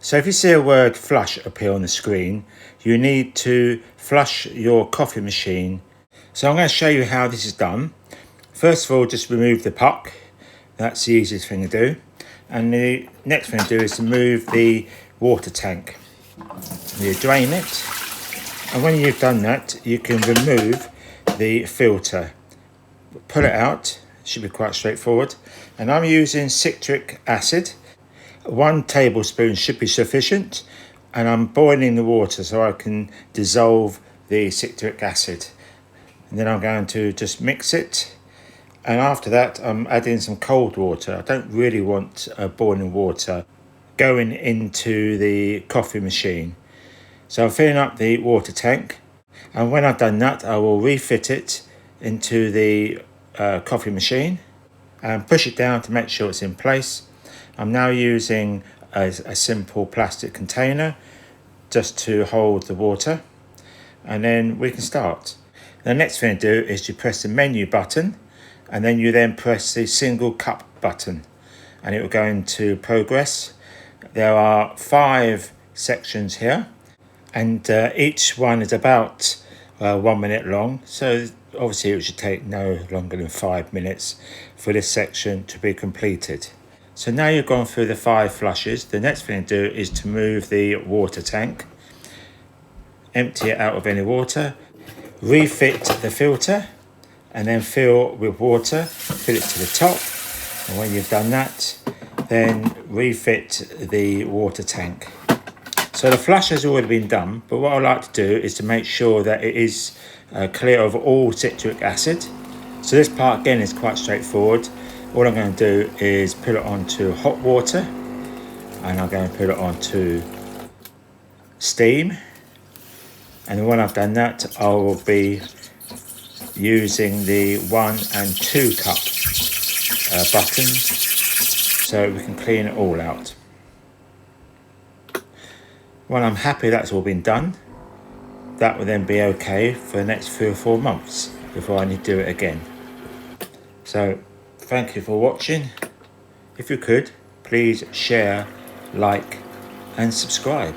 So if you see a word flush appear on the screen, you need to flush your coffee machine. So I'm going to show you how this is done. First of all, just remove the puck. That's the easiest thing to do. And the next thing to do is to remove the water tank. You drain it. And when you've done that, you can remove the filter. Pull it out. It should be quite straightforward. And I'm using citric acid. 1 tablespoon should be sufficient, and I'm boiling the water so I can dissolve the citric acid. And then I'm going to just mix it, and after that I'm adding some cold water. I don't really want boiling water going into the coffee machine. So I'm filling up the water tank, and when I've done that I will refit it into the coffee machine and push it down to make sure it's in place. I'm now using a simple plastic container just to hold the water, and then we can start. The next thing to do is to press the menu button, and then you then press the single cup button and it will go into progress. There are 5 sections here, and each one is about 1 minute long, so obviously it should take no longer than 5 minutes for this section to be completed. So now you've gone through the 5 flushes, the next thing to do is to move the water tank, empty it out of any water, refit the filter, and then fill with water, fill it to the top. And when you've done that, then refit the water tank. So the flush has already been done, but what I like to do is to make sure that it is clear of all citric acid. So this part again is quite straightforward. All I'm going to do is put it onto hot water, and I'm going to put it onto steam. And when I've done that, I will be using the 1 and 2 cup buttons so we can clean it all out. When I'm happy that's all been done, that will then be okay for the next 3 or 4 months before I need to do it again. So thank you for watching. If you could, please share, like and subscribe.